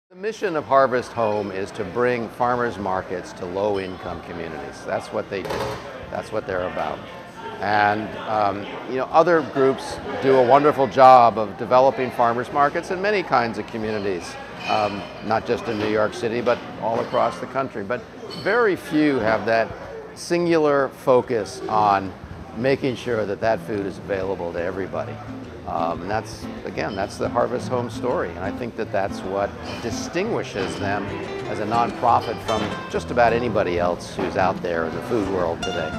The mission of Harvest Home is to bring farmers markets to low-income communities. That's what they do. That's what they're about. And other groups do a wonderful job of developing farmers markets in many kinds of communities, not just in New York City, but all across the country. But very few have that singular focus on making sure that that food is available to everybody. And that's the Harvest Home story. And I think that that's what distinguishes them as a nonprofit from just about anybody else who's out there in the food world today.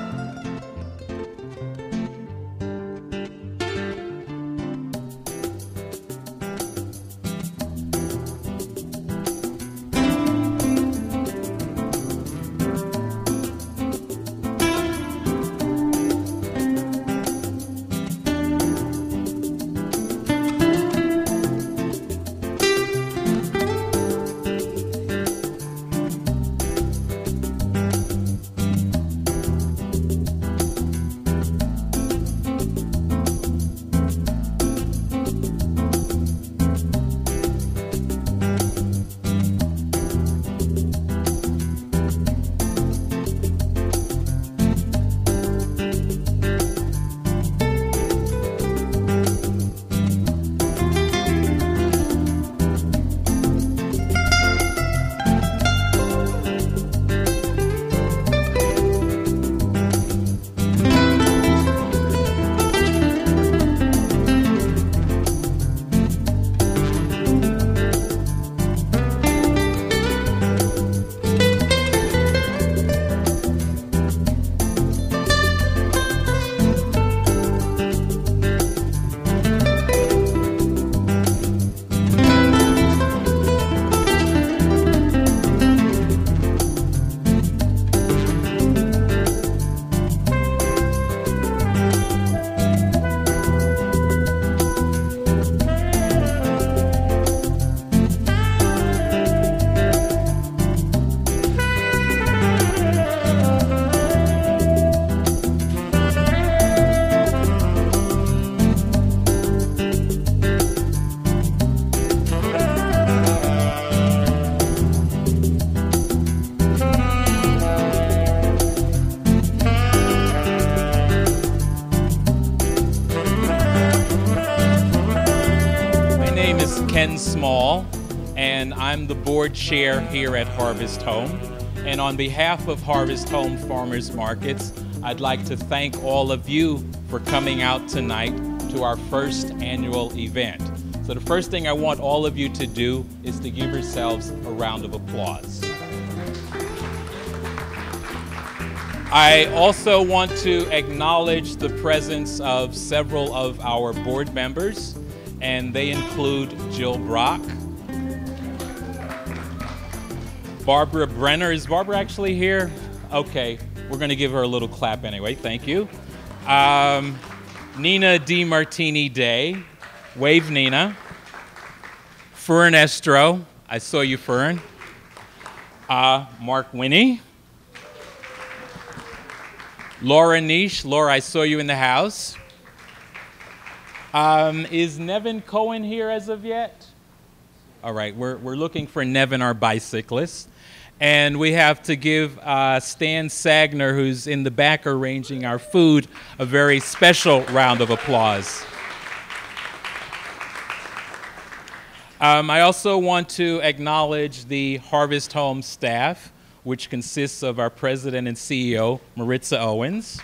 Small, and I'm the board chair here at Harvest Home. And on behalf of Harvest Home Farmers Markets, I'd like to thank all of you for coming out tonight to our first annual event. So the first thing I want all of you to do is to give yourselves a round of applause. I also want to acknowledge the presence of several of our board members, and they include Jill Brock, Barbara Brenner. Is Barbara actually here? Okay, we're going to give her a little clap anyway. Thank you. Nina DiMartini Day. Wave, Nina. Fern Estro. I saw you, Fern. Mark Winne. Laura Niche. Laura, I saw you in the house. Is Nevin Cohen here as of yet? All right, we're looking for Nevin, our bicyclist. And we have to give Stan Sagner, who's in the back arranging our food, a very special round of applause. I also want to acknowledge the Harvest Home staff, which consists of our president and CEO, Maritza Owens.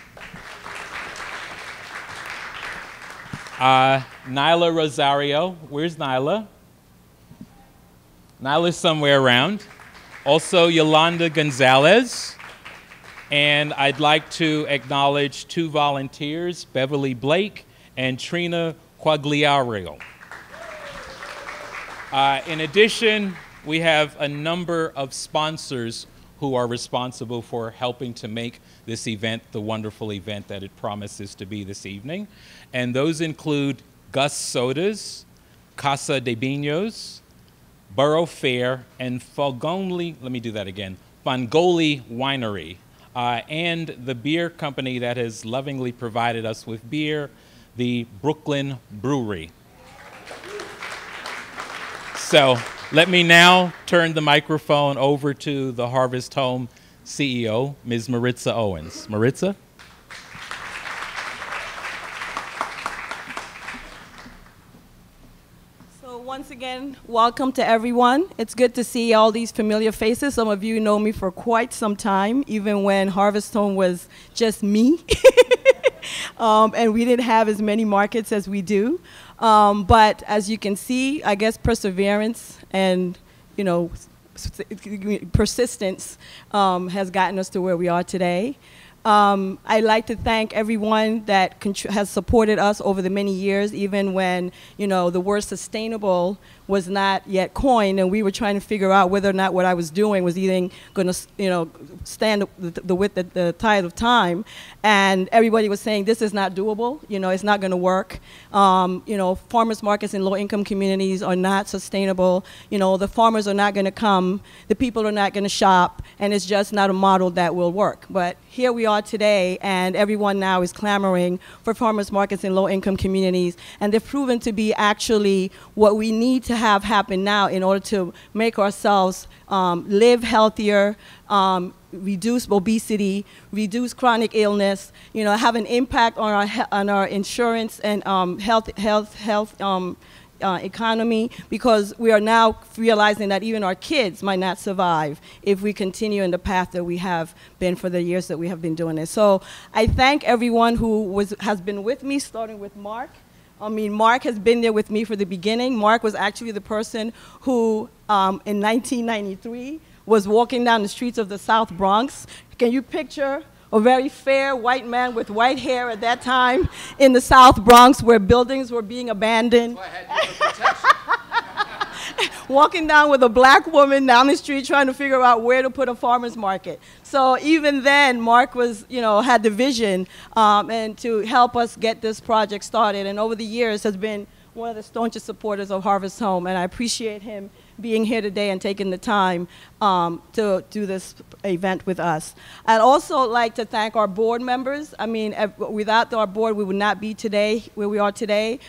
Nyla Rosario. Where's Nyla? Nyla's somewhere around. Also, Yolanda Gonzalez. And I'd like to acknowledge two volunteers, Beverly Blake and Trina Quagliario. In addition, we have a number of sponsors who are responsible for helping to make this event the wonderful event that it promises to be this evening. And those include Gus Sodas, Casa de Vinos, Borough Fair, and Fangoli Winery, and the beer company that has lovingly provided us with beer, the Brooklyn Brewery. So Let me now turn the microphone over to the Harvest Home CEO, Ms. Maritza Owens. Maritza? Once again, welcome to everyone. It's good to see all these familiar faces. Some of you know me for quite some time, even when Harvest Home was just me. And we didn't have as many markets as we do. But as you can see, I guess perseverance and, you know, persistence has gotten us to where we are today. I'd like to thank everyone that has supported us over the many years, even when, you know, the word sustainable was not yet coined, and we were trying to figure out whether or not what I was doing was even going to, you know, stand the tide of time. And everybody was saying, this is not doable, you know, it's not going to work. You know, farmers markets in low-income communities are not sustainable. You know, the farmers are not going to come, the people are not going to shop, and it's just not a model that will work. But here we are today, and everyone now is clamoring for farmers markets in low-income communities, and they've proven to be actually what we need to have happen now in order to make ourselves live healthier, reduce obesity, reduce chronic illness, you know, have an impact on our insurance and health economy, because we are now realizing that even our kids might not survive if we continue in the path that we have been for the years that we have been doing this. So I thank everyone who has been with me, starting with Mark. I mean, Mark has been there with me for the beginning. Mark was actually the person who, in 1993, was walking down the streets of the South Bronx. Can you picture a very fair white man with white hair at that time in the South Bronx, where buildings were being abandoned? Walking down with a black woman down the street trying to figure out where to put a farmer's market. So even then, Mark was, you know, had the vision and to help us get this project started. And over the years has been one of the staunchest supporters of Harvest Home. And I appreciate him being here today and taking the time to do this event with us. I'd also like to thank our board members. I mean, without our board, we would not be today where we are today.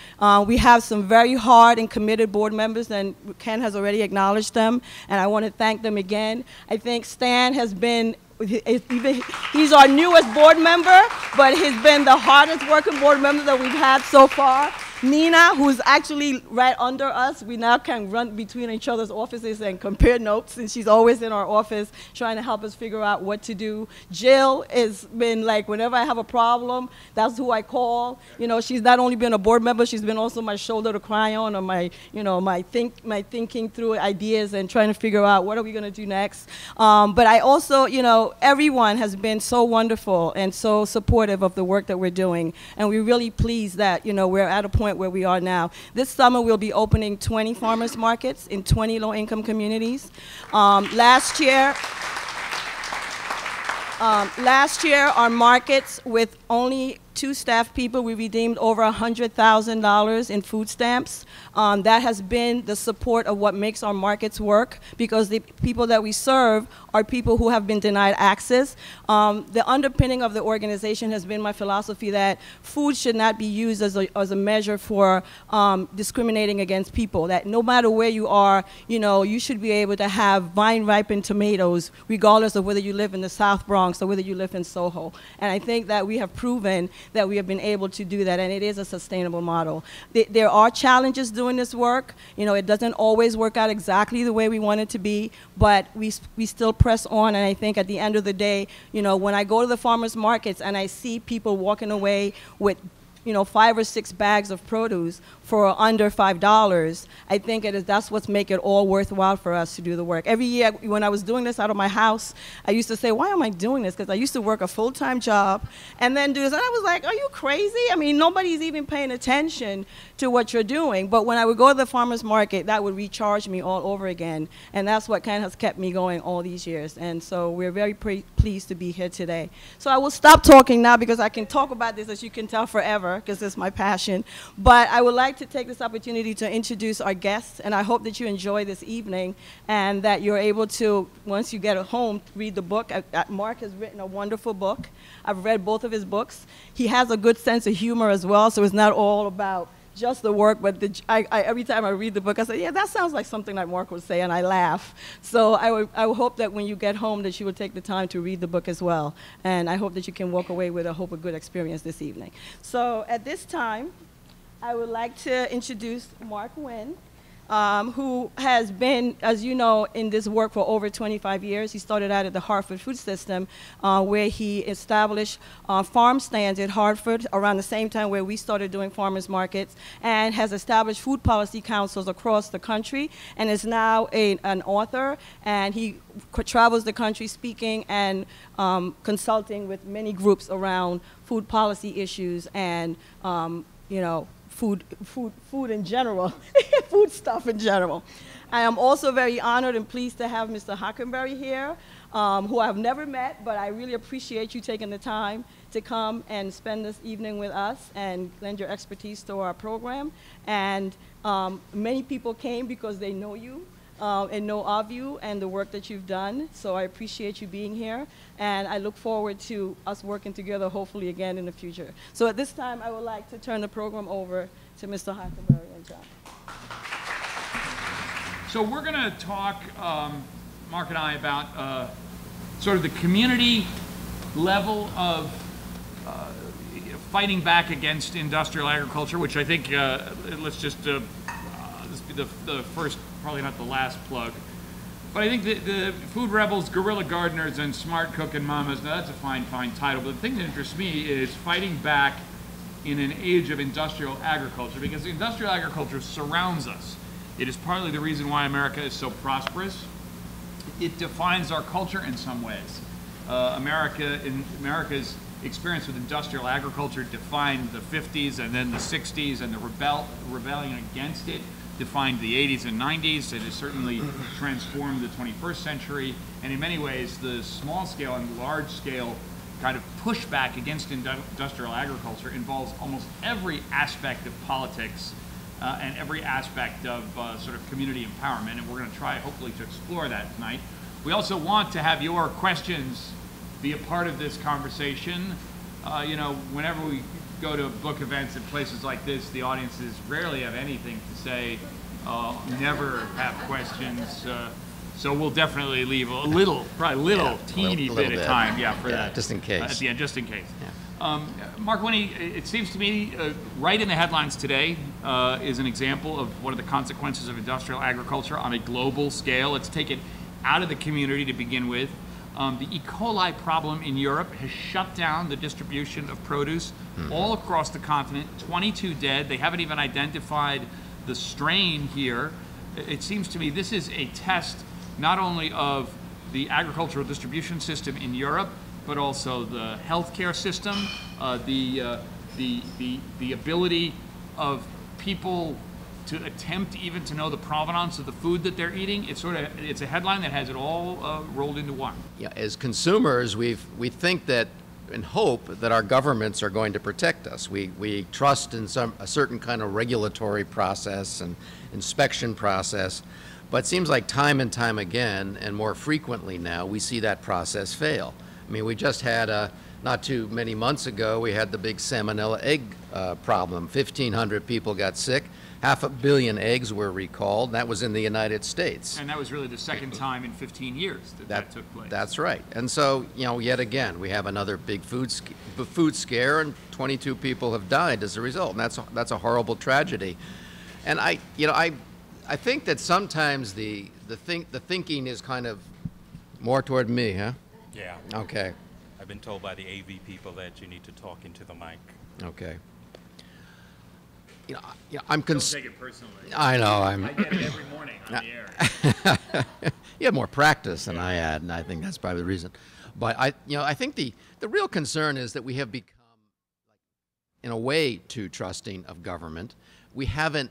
We have some very hard and committed board members, and Ken has already acknowledged them, and I want to thank them again. I think Stan has been, he's our newest board member, but he's been the hardest working board member that we've had so far. Nina, who's actually right under us, we now can run between each other's offices and compare notes, and she's always in our office trying to help us figure out what to do. Jill has been like, whenever I have a problem, that's who I call. You know, she's not only been a board member, she's been also my shoulder to cry on, or my, you know, my thinking through ideas and trying to figure out what are we going to do next. But I also, you know, everyone has been so wonderful and so supportive of the work that we're doing, and we're really pleased that, you know, we're at a point where we are now. This summer we'll be opening 20 farmers markets in 20 low-income communities. Last year our markets, with only 2 staff people, we redeemed over $100,000 in food stamps. That has been the support of what makes our markets work, because the people that we serve are people who have been denied access. The underpinning of the organization has been my philosophy that food should not be used as a measure for discriminating against people, that no matter where you are, you know, you should be able to have vine-ripened tomatoes regardless of whether you live in the South Bronx or whether you live in Soho. And I think that we have proven that we have been able to do that, and it is a sustainable model. There are challenges doing this work. You know, it doesn't always work out exactly the way we want it to be, but we still press on, and I think at the end of the day, you know, when I go to the farmers markets and I see people walking away with, you know, 5 or 6 bags of produce for under $5, I think that's what's make it all worthwhile for us to do the work. Every year when I was doing this out of my house, I used to say, why am I doing this? Because I used to work a full-time job and then do this. And I was like, are you crazy? I mean, nobody's even paying attention to what you're doing. But when I would go to the farmer's market, that would recharge me all over again. And that's what kind of has kept me going all these years. And so we're very pleased to be here today. So I will stop talking now, because I can talk about this, as you can tell, forever, because it's my passion. But I would like to take this opportunity to introduce our guests, and I hope that you enjoy this evening and that you're able to, once you get home, read the book. Mark has written a wonderful book. I've read both of his books. He has a good sense of humor as well, so it's not all about just the work, but every time I read the book, I say, yeah, that sounds like something that Mark would say, and I laugh. So I would hope that when you get home that you will take the time to read the book as well. And I hope that you can walk away with, I hope, a good experience this evening. So at this time, I would like to introduce Mark Winne, who has been, as you know, in this work for over 25 years. He started out at the Hartford Food System, where he established farm stands at Hartford around the same time where we started doing farmers markets, and has established food policy councils across the country, and is now an author, and he travels the country speaking and consulting with many groups around food policy issues and, you know, food in general, food stuff in general. I am also very honored and pleased to have Mr. Hockenberry here, who I've never met, but I really appreciate you taking the time to come and spend this evening with us and lend your expertise to our program. And many people came because they know you and know of you and the work that you've done. So I appreciate you being here, and I look forward to us working together hopefully again in the future. So at this time, I would like to turn the program over to Mr. Hockenberry and John. So we're going to talk, Mark and I, about sort of the community level of fighting back against industrial agriculture, which I think, let's just, this be the first, probably not the last plug. But I think the Food Rebels, Guerrilla Gardeners, and Smart Cookin' Mamas, now that's a fine title, but the thing that interests me is fighting back in an age of industrial agriculture, because industrial agriculture surrounds us. It is partly the reason why America is so prosperous. It defines our culture in some ways. America's experience with industrial agriculture defined the 50s and then the 60s, and the rebellion against it defined the 80s and 90s. It has certainly transformed the 21st century, and in many ways the small scale and large scale kind of pushback against industrial agriculture involves almost every aspect of politics and every aspect of sort of community empowerment, and we're going to try hopefully to explore that tonight. We also want to have your questions be a part of this conversation. You know, whenever we go to book events at places like this, the audiences rarely have anything to say, never have questions. So we'll definitely leave a little, teeny bit of time, for that. Just in case. At the end, just in case. Yeah. Mark Winne, it seems to me, right in the headlines today is an example of one of the consequences of industrial agriculture on a global scale. Let's take it out of the community to begin with. The E. coli problem in Europe has shut down the distribution of produce all across the continent. 22 dead. They haven't even identified the strain here. It seems to me this is a test not only of the agricultural distribution system in Europe, but also the healthcare system, the ability of people to attempt even to know the provenance of the food that they're eating. It's a headline that has it all rolled into one. Yeah, as consumers, we think that and hope that our governments are going to protect us. We trust in a certain kind of regulatory process and inspection process, but it seems like time and time again, and more frequently now, we see that process fail. I mean, we just had not too many months ago, we had the big salmonella egg problem. 1,500 people got sick. 500 million eggs were recalled. That was in the United States. And that was really the second time in 15 years that took place. That's right. And so, you know, yet again, we have another big food scare, and 22 people have died as a result. And that's a horrible tragedy. And I think that sometimes the thinking is kind of more toward me, huh? Yeah. Okay. I've been told by the AV people that you need to talk into the mic. Okay. You know, I'm Don't take it personally. I know. I get it every morning on the air. You have more practice than I had, and I think that's probably the reason. But I think the real concern is that we have become, in a way, too trusting of government. We haven't.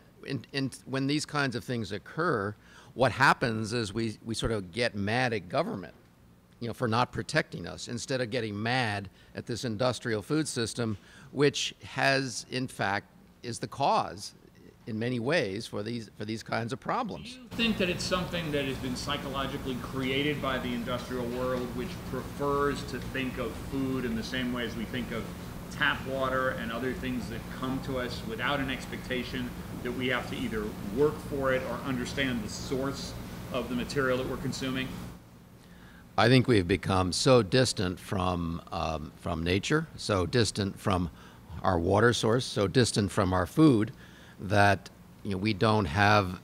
When these kinds of things occur, what happens is we sort of get mad at government, for not protecting us, instead of getting mad at this industrial food system, which has, in fact, is the cause in many ways for these kinds of problems. Do you think that it's something that has been psychologically created by the industrial world, which prefers to think of food in the same way as we think of tap water and other things that come to us without an expectation that we have to either work for it or understand the source of the material that we're consuming? I think we've become so distant from nature, so distant from our water source, so distant from our food, that we don't have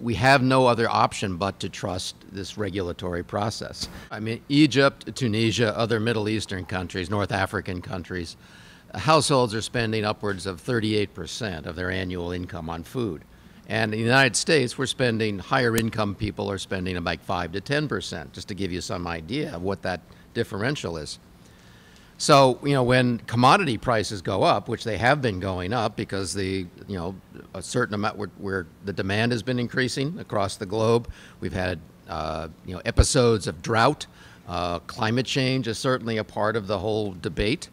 we have no other option but to trust this regulatory process. I mean, Egypt, Tunisia, other Middle Eastern countries, North African countries, households are spending upwards of 38% of their annual income on food. And in the United States, we're spending, higher income people are spending about 5 to 10%, just to give you some idea of what that differential is. So, when commodity prices go up, which they have been going up because a certain amount where the demand has been increasing across the globe. We've had, episodes of drought. Climate change is certainly a part of the whole debate.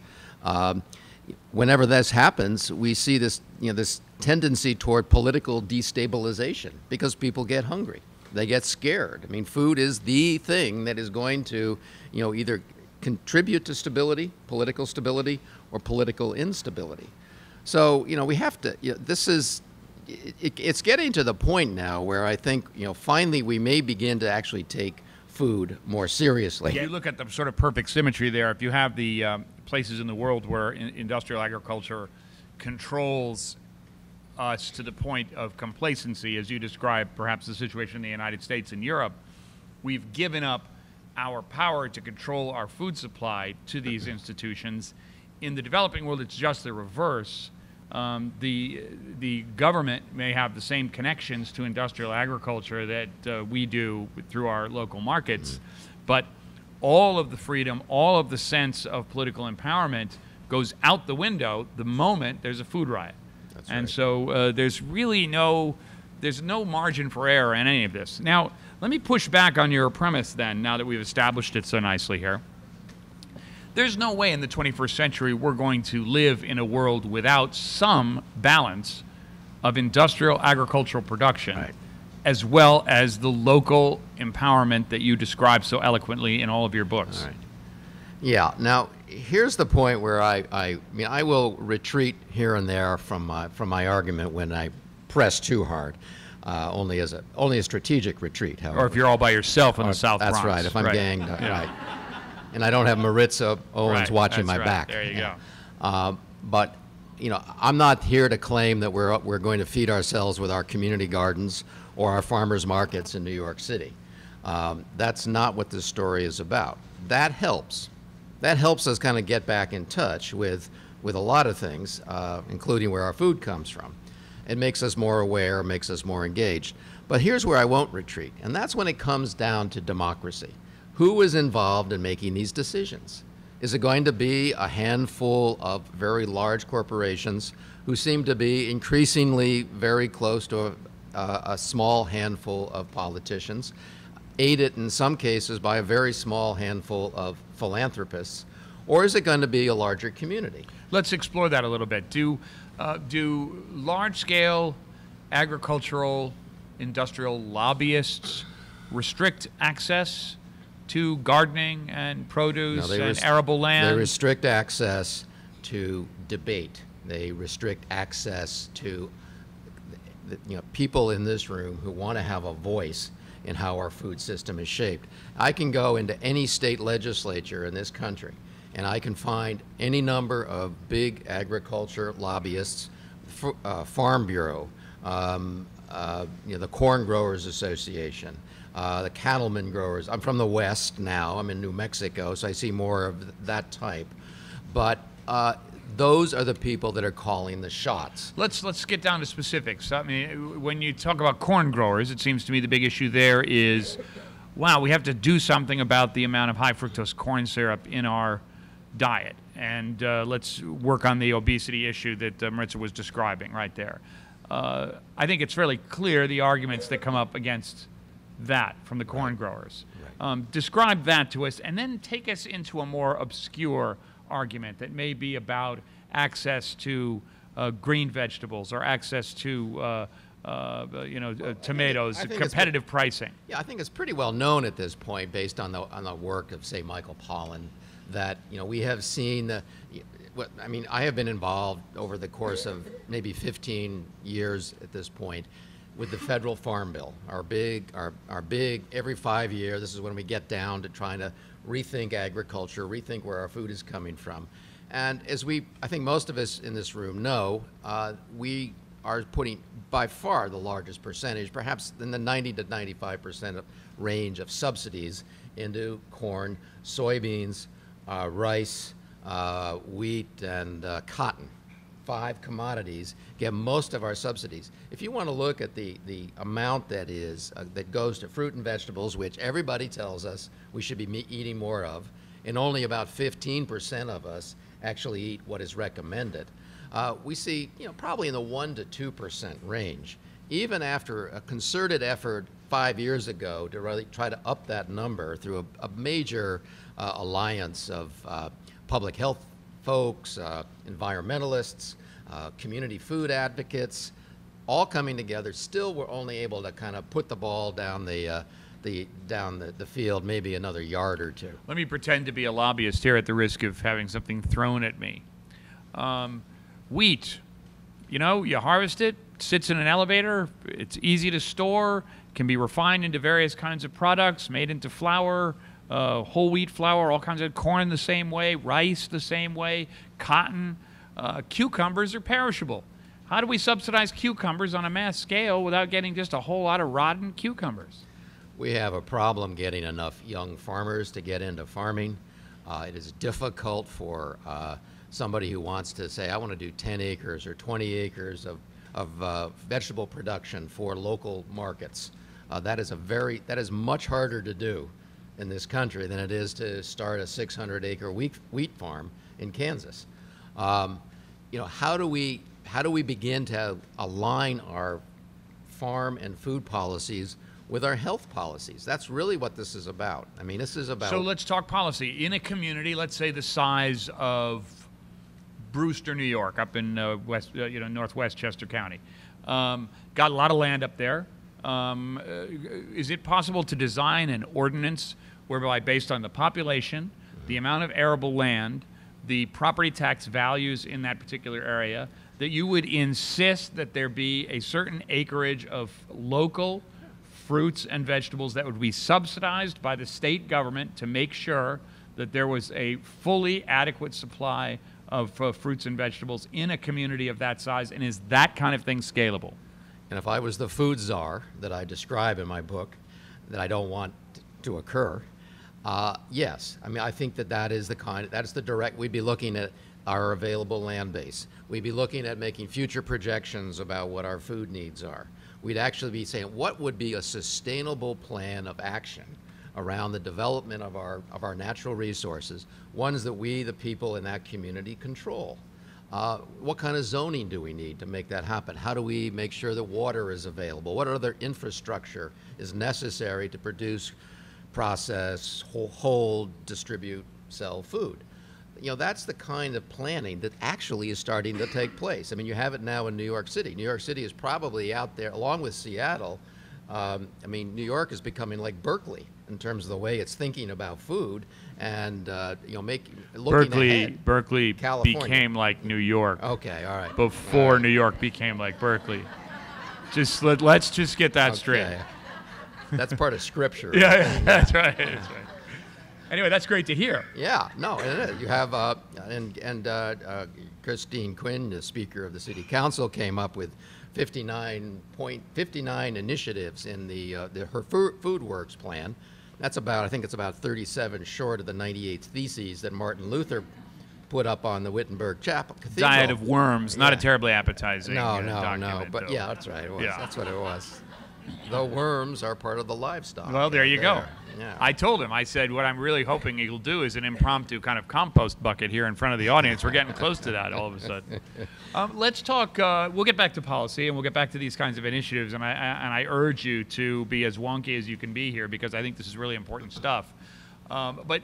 Whenever this happens, we see this, this tendency toward political destabilization because people get hungry. They get scared. I mean, food is the thing that is going to, either contribute to stability, political stability, or political instability. So, we have to, this is, it's getting to the point now where I think, finally we may begin to actually take food more seriously. You look at the sort of perfect symmetry there. If you have the places in the world where industrial agriculture controls us to the point of complacency, as you described, perhaps the situation in the United States and Europe, we've given up our power to control our food supply to these institutions. In the developing world, it's just the reverse. The government may have the same connections to industrial agriculture that we do through our local markets, but all of the freedom, all of the sense of political empowerment goes out the window the moment there's a food riot. That's and right. so there's really no margin for error in any of this. Now, let me push back on your premise then, now that we've established it so nicely here. There's no way in the 21st century we're going to live in a world without some balance of industrial agricultural production, right, as well as the local empowerment that you describe so eloquently in all of your books. All right. Yeah. Now, here's the point where I mean, I will retreat here and there from my argument when I press too hard. Only a strategic retreat, however. Or if you're all by yourself in the South Bronx. That's right, if I'm right. ganged, Yeah. right. And I don't have Maritza Owens Right, watching that's my right. back. There you go. But, I'm not here to claim that we're going to feed ourselves with our community gardens or our farmers markets in New York City. That's not what this story is about. That helps. That helps us kind of get back in touch with a lot of things, including where our food comes from. It makes us more aware, makes us more engaged. But here's where I won't retreat, and that's when it comes down to democracy. Who is involved in making these decisions? Is it going to be a handful of very large corporations who seem to be increasingly very close to a small handful of politicians, aided in some cases by a very small handful of philanthropists? Or is it going to be a larger community? Let's explore that a little bit. Do large-scale agricultural industrial lobbyists restrict access to gardening and produce and arable land? They restrict access to debate. They restrict access to people in this room who want to have a voice in how our food system is shaped. I can go into any state legislature in this country and I can find any number of big agriculture lobbyists, Farm Bureau, the Corn Growers Association, the cattlemen growers. I'm from the West now. I'm in New Mexico, so I see more of that type. But those are the people that are calling the shots. Let's get down to specifics. I mean, when you talk about corn growers, it seems to me the big issue there is, wow, we have to do something about the amount of high fructose corn syrup in our diet. And let's work on the obesity issue that Maritza was describing right there. I think it's fairly clear the arguments that come up against that from the corn growers. Right. Describe that to us, and then take us into a more obscure argument that may be about access to green vegetables or access to tomatoes, pricing. Yeah, I think it's pretty well known at this point, based on the work of, say, Michael Pollan, that, you know, we have seen I mean, I have been involved over the course of maybe 15 years at this point with the federal farm bill, our big every 5 years. This is when we get down to trying to rethink agriculture, rethink where our food is coming from. And as I think most of us in this room know, we are putting by far the largest percentage, perhaps in the 90 to 95% range of subsidies into corn, soybeans, rice, wheat, and cotton. 5 commodities get most of our subsidies. If you want to look at the amount that goes to fruit and vegetables, which everybody tells us we should be eating more of, and only about 15% of us actually eat what is recommended, we see, you know, probably in the 1 to 2% range. Even after a concerted effort 5 years ago to really try to up that number through a major alliance of public health folks, environmentalists, community food advocates, all coming together, still we're only able to kind of put the ball down the field maybe another yard or two. Let me pretend to be a lobbyist here at the risk of having something thrown at me. Wheat, you know, you harvest it, sits in an elevator, it's easy to store, can be refined into various kinds of products, made into flour, whole wheat flour, all kinds of corn the same way, rice the same way, cotton. Cucumbers are perishable. How do we subsidize cucumbers on a mass scale without getting just a whole lot of rotten cucumbers? We have a problem getting enough young farmers to get into farming. It is difficult for somebody who wants to say, I want to do 10 acres or 20 acres of vegetable production for local markets. That is much harder to do in this country than it is to start a 600-acre wheat farm in Kansas. You know, how do we begin to align our farm and food policies with our health policies? That's really what this is about. I mean, this is about. So let's talk policy. In a community, let's say the size of Brewster, New York, up in northwest Chester County, got a lot of land up there. Is it possible to design an ordinance whereby, based on the population, the amount of arable land, the property tax values in that particular area, that you would insist that there be a certain acreage of local fruits and vegetables that would be subsidized by the state government to make sure that there was a fully adequate supply of fruits and vegetables in a community of that size? And is that kind of thing scalable? And if I was the food czar that I describe in my book, that I don't want to occur, yes. I mean, I think that's the direct, we'd be looking at our available land base. We'd be looking at making future projections about what our food needs are. We'd actually be saying, what would be a sustainable plan of action around the development of our natural resources, ones that we, the people in that community, control. What kind of zoning do we need to make that happen? How do we make sure that water is available? What other infrastructure is necessary to produce, process, hold, distribute, sell food? You know, that's the kind of planning that actually is starting to take place. I mean, you have it now in New York City. New York City is probably out there, along with Seattle. I mean, New York is becoming like Berkeley in terms of the way it's thinking about food, and looking ahead. Berkeley California became like New York. Okay, all right. Before New York became like Berkeley. Let's just get that straight. That's part of scripture. Yeah, that's right. That's right. Anyway, that's great to hear. Yeah, no, it is. You have Christine Quinn, the Speaker of the City Council, came up with 59 initiatives in her Food Works plan. That's I think it's about 37 short of the 98 theses that Martin Luther put up on the Wittenberg Chapel Cathedral. Diet of worms, not a terribly appetizing document. But yeah, that's right. It was. Yeah. That's what it was. The worms are part of the livestock. Well, there you go. Yeah. I told him, I said, what I'm really hoping he'll do is an impromptu kind of compost bucket here in front of the audience. We're getting close to that all of a sudden. Let's talk, we'll get back to policy, and we'll get back to these kinds of initiatives, and I urge you to be as wonky as you can be here, because I think this is really important stuff. But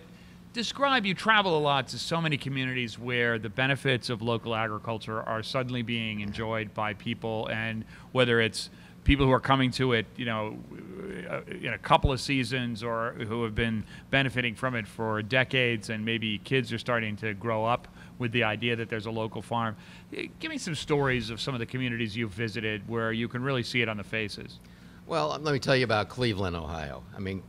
you travel a lot to so many communities where the benefits of local agriculture are suddenly being enjoyed by people, and whether it's people who are coming to it, in a couple of seasons, or who have been benefiting from it for decades, and maybe kids are starting to grow up with the idea that there's a local farm. Give me some stories of some of the communities you've visited where you can really see it on the faces. Well, let me tell you about Cleveland, Ohio. I mean,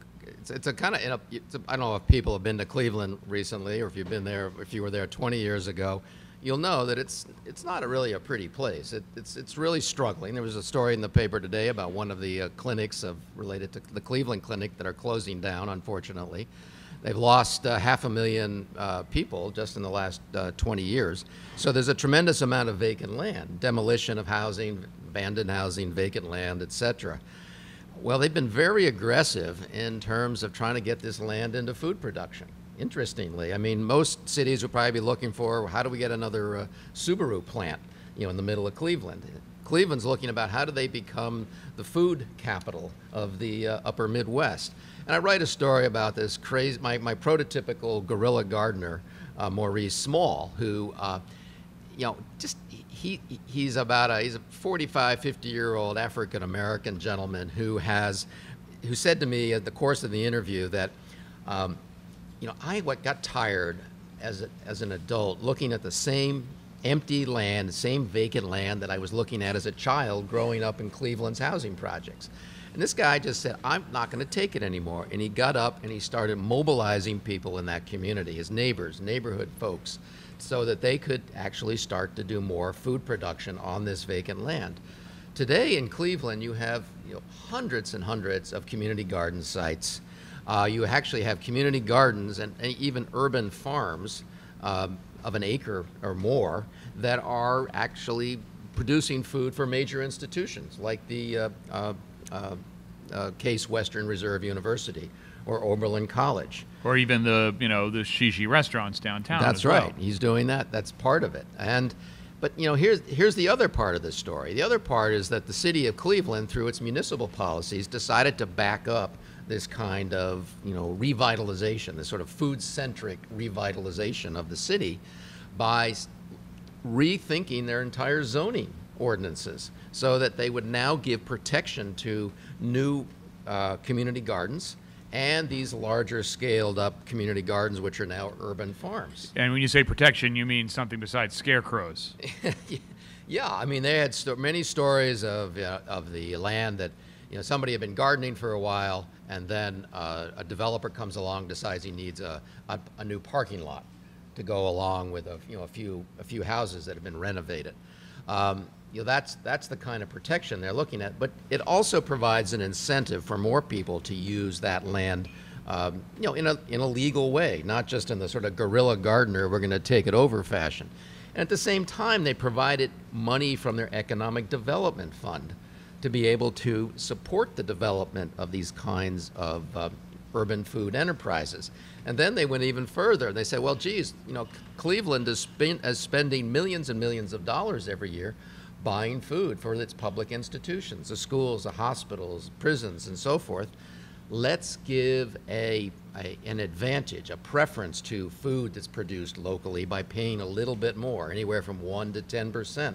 it's a kind of, I don't know if people have been to Cleveland recently, or if you've been there, if you were there 20 years ago, you'll know that it's not really a pretty place. It's really struggling. There was a story in the paper today about one of the clinics related to the Cleveland Clinic that are closing down, unfortunately. They've lost 500,000 people just in the last 20 years. So there's a tremendous amount of vacant land, demolition of housing, abandoned housing, vacant land, etc. Well, they've been very aggressive in terms of trying to get this land into food production. Interestingly, I mean, most cities would probably be looking for, how do we get another Subaru plant, in the middle of Cleveland? Cleveland's looking about how do they become the food capital of the upper Midwest. And I write a story about this crazy, my prototypical guerrilla gardener, Maurice Small, who, he's a 45, 50-year-old African-American gentleman who said to me at the course of the interview that, I got tired as an adult looking at the same empty land, the same vacant land that I was looking at as a child growing up in Cleveland's housing projects. And this guy just said, I'm not going to take it anymore. And he got up and he started mobilizing people in that community, his neighbors, neighborhood folks, so that they could actually start to do more food production on this vacant land. Today in Cleveland, you have hundreds and hundreds of community garden sites. You actually have community gardens and even urban farms of an acre or more that are actually producing food for major institutions like the Case Western Reserve University or Oberlin College. Or even the Shishi restaurants downtown. That's right. He's doing that. That's part of it. But here's the other part of the story. The other part is that the city of Cleveland, through its municipal policies, decided to back up this kind of revitalization, this sort of food-centric revitalization of the city by rethinking their entire zoning ordinances so that they would now give protection to new community gardens and these larger scaled up community gardens, which are now urban farms. And when you say protection, you mean something besides scarecrows. Yeah, I mean, they had many stories of the land that somebody had been gardening for a while, and then a developer comes along, decides he needs a new parking lot to go along with a few houses that have been renovated. That's the kind of protection they're looking at, but it also provides an incentive for more people to use that land, in a legal way, not just in the sort of guerrilla gardener, we're going to take it over fashion. And at the same time, they provided money from their economic development fund to be able to support the development of these kinds of urban food enterprises. And then they went even further. They said, well, geez, Cleveland is spending millions and millions of dollars every year buying food for its public institutions, the schools, the hospitals, prisons, and so forth. Let's give an advantage, a preference to food that's produced locally by paying a little bit more, anywhere from 1% to 10%.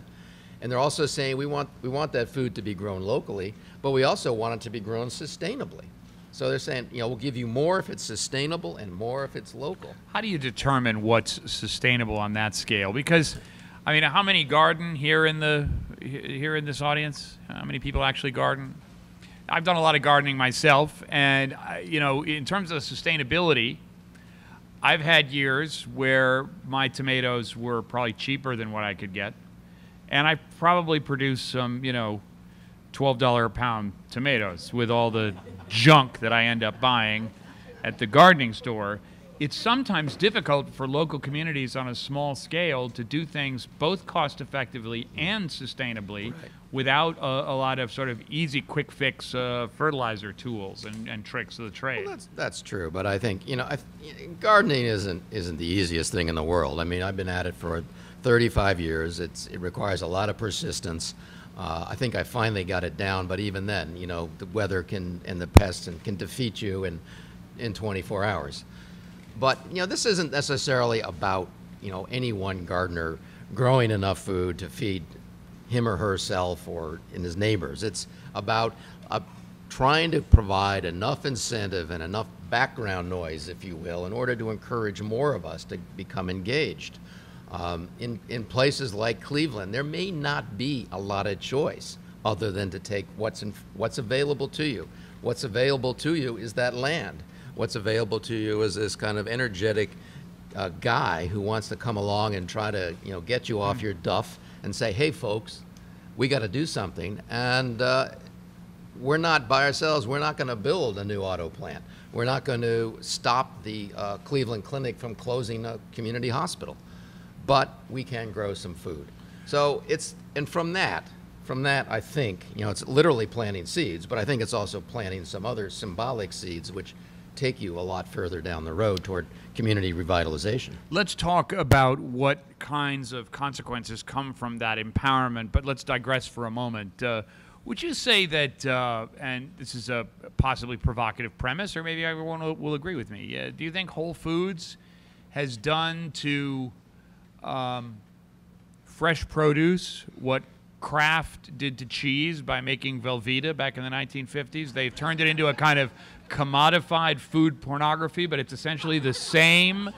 And they're also saying we want that food to be grown locally, but we also want it to be grown sustainably. So they're saying, we'll give you more if it's sustainable and more if it's local. How do you determine what's sustainable on that scale? Because, I mean, how many garden here in this audience? How many people actually garden? I've done a lot of gardening myself, and in terms of sustainability, I've had years where my tomatoes were probably cheaper than what I could get, and I probably produced some, $12 a pound tomatoes with all the junk that I end up buying at the gardening store. It's sometimes difficult for local communities on a small scale to do things both cost effectively and sustainably, right, without a lot of sort of easy, quick fix fertilizer tools and tricks of the trade. Well, that's true, but I think gardening isn't the easiest thing in the world. I mean, I've been at it for 35 years. It requires a lot of persistence. I think I finally got it down, but even then, the weather and the pests can defeat you in 24 hours. But this isn't necessarily about any one gardener growing enough food to feed him or herself or his neighbors. It's about trying to provide enough incentive and enough background noise, if you will, in order to encourage more of us to become engaged. In places like Cleveland, there may not be a lot of choice other than to take what's available to you. What's available to you is that land. What's available to you is this kind of energetic guy who wants to come along and try to get you off your duff and say, hey folks, we got to do something, and we're not by ourselves. We're not going to build a new auto plant. We're not going to stop the Cleveland Clinic from closing a community hospital, but we can grow some food. So and from that, I think, it's literally planting seeds, but I think it's also planting some other symbolic seeds which take you a lot further down the road toward community revitalization. Let's talk about what kinds of consequences come from that empowerment, but let's digress for a moment. Would you say that, and this is a possibly provocative premise, or maybe everyone will agree with me, do you think Whole Foods has done to fresh produce what Kraft did to cheese by making Velveeta back in the 1950s? They've turned it into a kind of commodified food pornography, but it's essentially the same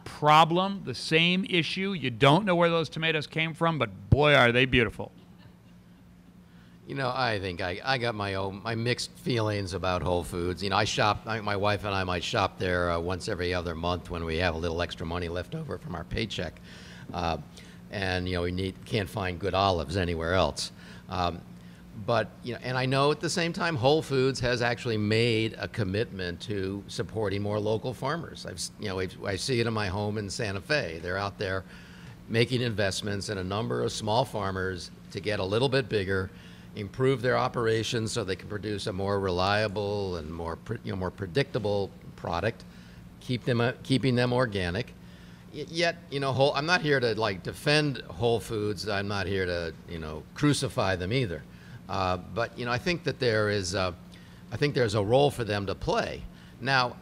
problem, the same issue. You don't know where those tomatoes came from, but boy, are they beautiful. I think I got my mixed feelings about Whole Foods. I shop, my wife and I might shop there once every other month when we have a little extra money left over from our paycheck. And we can't find good olives anywhere else. But and I know at the same time Whole Foods has actually made a commitment to supporting more local farmers. I see it in my home in Santa Fe. They're out there making investments in a number of small farmers to get a little bit bigger, improve their operations so they can produce a more reliable and more predictable product, keeping them organic. Yet, I'm not here to defend Whole Foods. I'm not here to, crucify them either. But I think that there's a role for them to play. Now,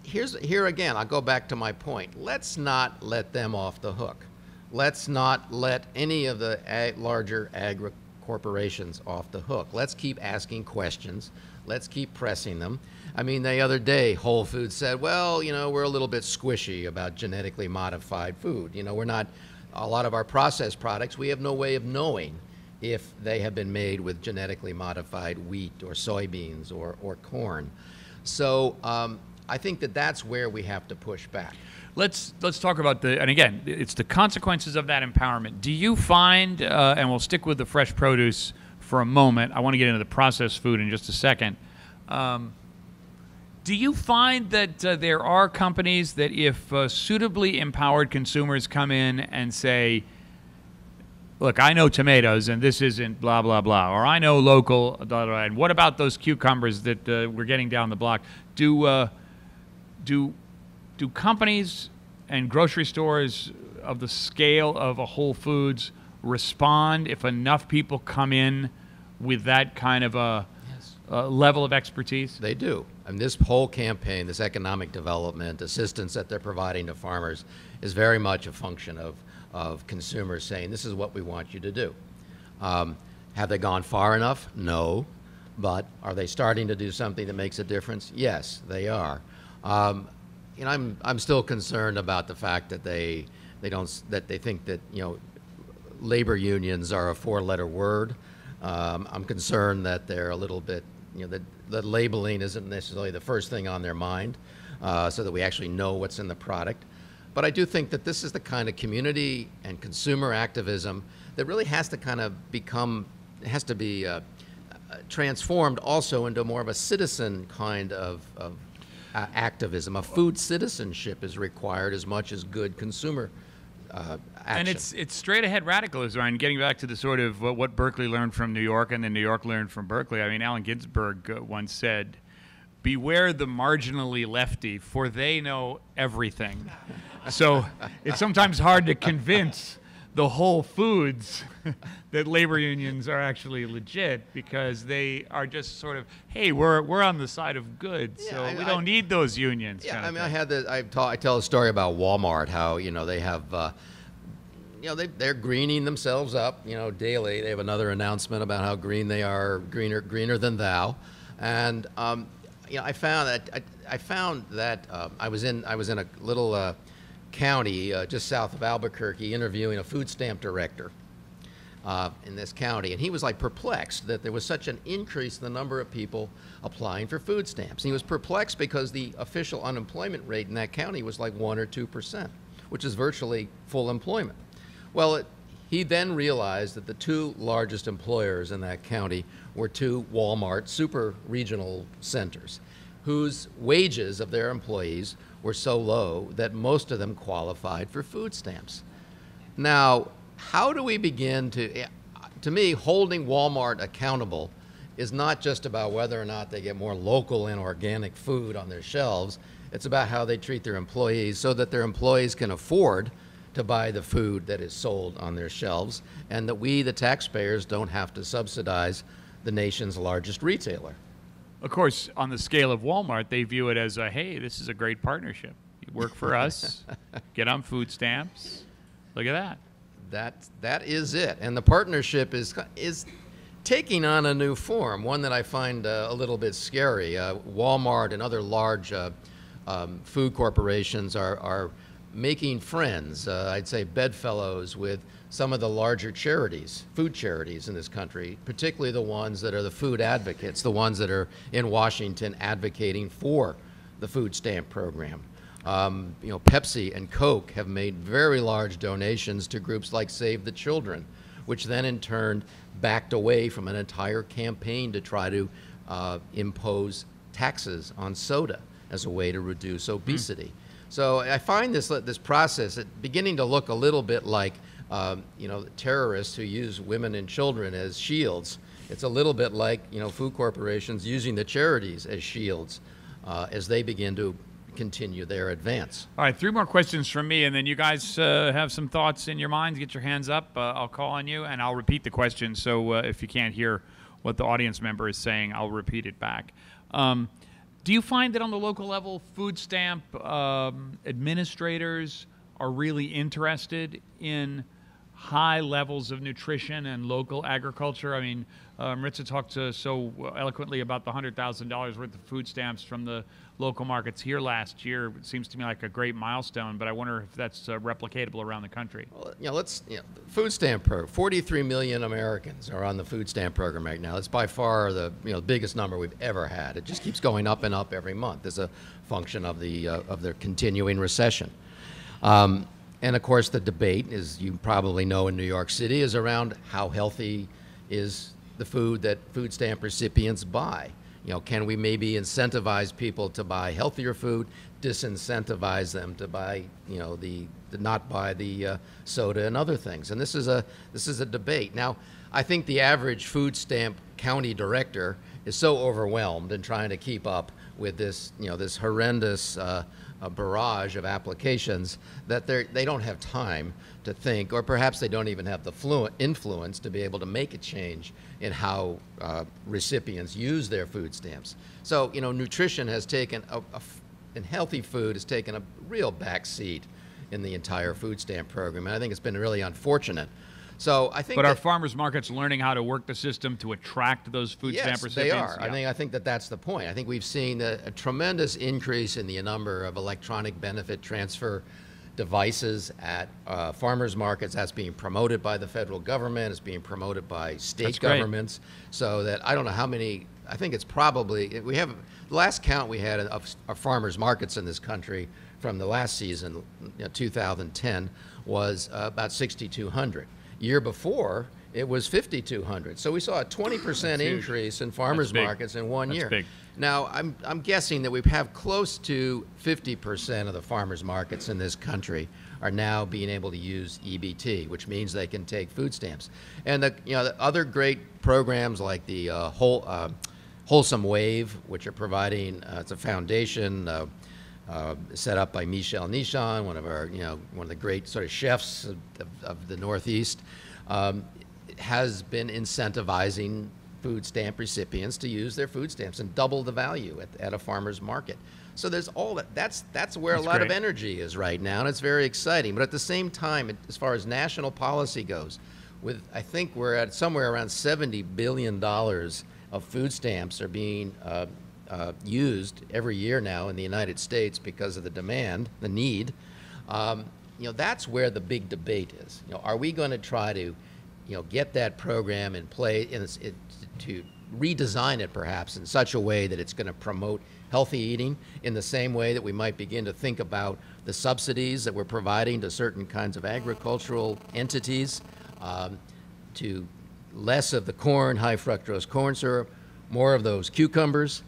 here again, I'll go back to my point. Let's not let them off the hook. Let's not let any of the larger agri corporations off the hook. Let's keep asking questions. Let's keep pressing them. The other day, Whole Foods said, well, we're a little bit squishy about genetically modified food. We're not, a lot of our processed products, we have no way of knowing if they have been made with genetically modified wheat or soybeans or corn. So I think that's where we have to push back. Let's talk about and again, it's the consequences of that empowerment. Do you find, and we'll stick with the fresh produce for a moment, I want to get into the processed food in just a second. Do you find that there are companies that if suitably empowered consumers come in and say, look, I know tomatoes and this isn't blah, blah, blah, or I know local, blah, blah, and what about those cucumbers that we're getting down the block? Do companies and grocery stores of the scale of a Whole Foods respond if enough people come in with that kind of a level of expertise? They do. And this whole campaign, this economic development assistance that they're providing to farmers is very much a function of consumers saying, this is what we want you to do. Have they gone far enough? No. But are they starting to do something that makes a difference? Yes, they are. I'm still concerned about the fact that they think that labor unions are a four-letter word. I'm concerned that they're a little bit, that labeling isn't necessarily the first thing on their mind, so that we actually know what's in the product. But I do think that this is the kind of community and consumer activism that really has to kind of has to be transformed also into more of a citizen kind of activism. A food citizenship is required as much as good consumer action. And it's straight ahead radicalism. And getting back to the sort of what Berkeley learned from New York and then New York learned from Berkeley. Allen Ginsberg once said, "Beware the marginally lefty, for they know everything." So it's sometimes hard to convince the Whole Foods that labor unions are actually legit because they are just sort of, hey, we're on the side of good, so we don't need those unions. Yeah, I tell a story about Walmart, how they have they're greening themselves up, daily. They have another announcement about how green they are, greener than thou. And I found that I was in a little county just south of Albuquerque interviewing a food stamp director in this county, and he was like perplexed that there was such an increase in the number of people applying for food stamps. He was perplexed because the official unemployment rate in that county was like 1 or 2%, which is virtually full employment. Well, he then realized that the two largest employers in that county were two Walmart super regional centers, whose wages of their employees were so low that most of them qualified for food stamps. Now, how do we begin to me, holding Walmart accountable is not just about whether or not they get more local and organic food on their shelves. It's about how they treat their employees so that their employees can afford to buy the food that is sold on their shelves, and that we, the taxpayers, don't have to subsidize the nation's largest retailer. Of course, on the scale of Walmart, they view it as hey, this is a great partnership. You work for us, get on food stamps. Look at that. That is it, and the partnership is taking on a new form, one that I find a little bit scary. Walmart and other large food corporations are making friends, I'd say bedfellows, with some of the larger charities, food charities in this country, particularly the ones that are the food advocates, the ones that are in Washington advocating for the food stamp program. Pepsi and Coke have made very large donations to groups like Save the Children, which then in turn backed away from an entire campaign to try to impose taxes on soda as a way to reduce obesity. So I find this process beginning to look a little bit like terrorists who use women and children as shields. It's a little bit like food corporations using the charities as shields as they begin to continue their advance. All right, 3 more questions from me, and then you guys have some thoughts in your minds. Get your hands up. I'll call on you, and I'll repeat the question. So if you can't hear what the audience member is saying, I'll repeat it back. Do you find that on the local level, food stamp administrators are really interested in high levels of nutrition and local agriculture? I mean, Maritza talked so eloquently about the $100,000 worth of food stamps from the local markets here last year. It seems to me like a great milestone, but I wonder if that's replicatable around the country. Well, food stamp program. 43 million Americans are on the food stamp program right now. It's by far the biggest number we've ever had. It just keeps going up and up every month as a function of the continuing recession. And of course, the debate, as you probably know in New York City, is around how healthy is the food that food stamp recipients buy. Can we maybe incentivize people to buy healthier food, disincentivize them to buy, not buy the soda and other things? And this is a debate. Now, I think the average food stamp county director is so overwhelmed in trying to keep up with this, this horrendous barrage of applications that they don't have time to think, or perhaps they don't even have the influence to be able to make a change in how recipients use their food stamps. So, nutrition has taken and healthy food has taken a real back seat in the entire food stamp program, and I think it's been really unfortunate. So I think. But are farmers markets learning how to work the system to attract those food stamp recipients? Yes, they are. Yeah. I think that's the point. I think we've seen a tremendous increase in the number of electronic benefit transfer devices at farmers markets. That's being promoted by the federal government. It's being promoted by state governments. So that I don't know how many. I think it's probably we have the last count we had of farmers markets in this country from the last season, 2010, was about 6,200. Year before, it was 5,200. So we saw a 20% increase in farmers markets in 1 year. Big. Now, I'm guessing that we have close to 50% of the farmers markets in this country are now being able to use EBT, which means they can take food stamps. And the other great programs like the Wholesome Wave, which are providing it's a foundation set up by Michel Nichon, one of the great sort of chefs of the Northeast, has been incentivizing food stamp recipients to use their food stamps and double the value at a farmer's market. So there's all that. That's where a lot of energy is right now, and it's very exciting. But at the same time, as far as national policy goes, I think we're at somewhere around $70 billion of food stamps are being used every year now in the United States because of the demand, the need. That's where the big debate is. Are we going to try to, get that program in play to redesign it perhaps in such a way that it's going to promote healthy eating in the same way that we might begin to think about the subsidies that we're providing to certain kinds of agricultural entities, to less of the corn, high fructose corn syrup, more of those cucumbers,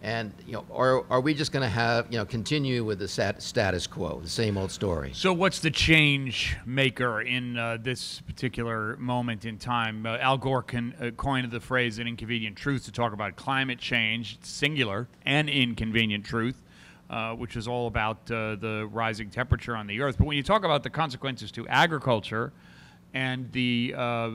and are we just going to have continue with the status quo, the same old story? So what's the change maker in this particular moment in time? Al Gore coined the phrase "an inconvenient truth" to talk about climate change, singular, and inconvenient truth, which is all about the rising temperature on the earth. But when you talk about the consequences to agriculture and the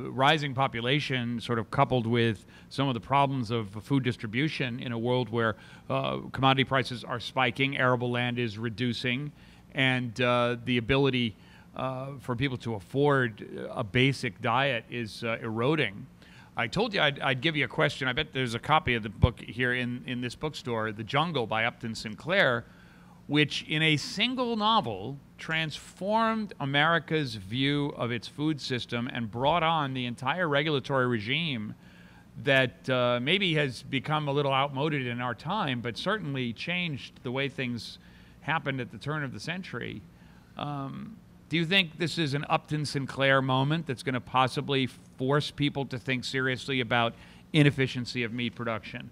rising population, sort of coupled with some of the problems of food distribution in a world where commodity prices are spiking, arable land is reducing, and the ability for people to afford a basic diet is eroding. I told you I'd give you a question. I bet there's a copy of the book here in this bookstore, The Jungle by Upton Sinclair, which in a single novel transformed America's view of its food system and brought on the entire regulatory regime that maybe has become a little outmoded in our time, but certainly changed the way things happened at the turn of the century. Do you think this is an Upton Sinclair moment that's going to possibly force people to think seriously about inefficiency of meat production,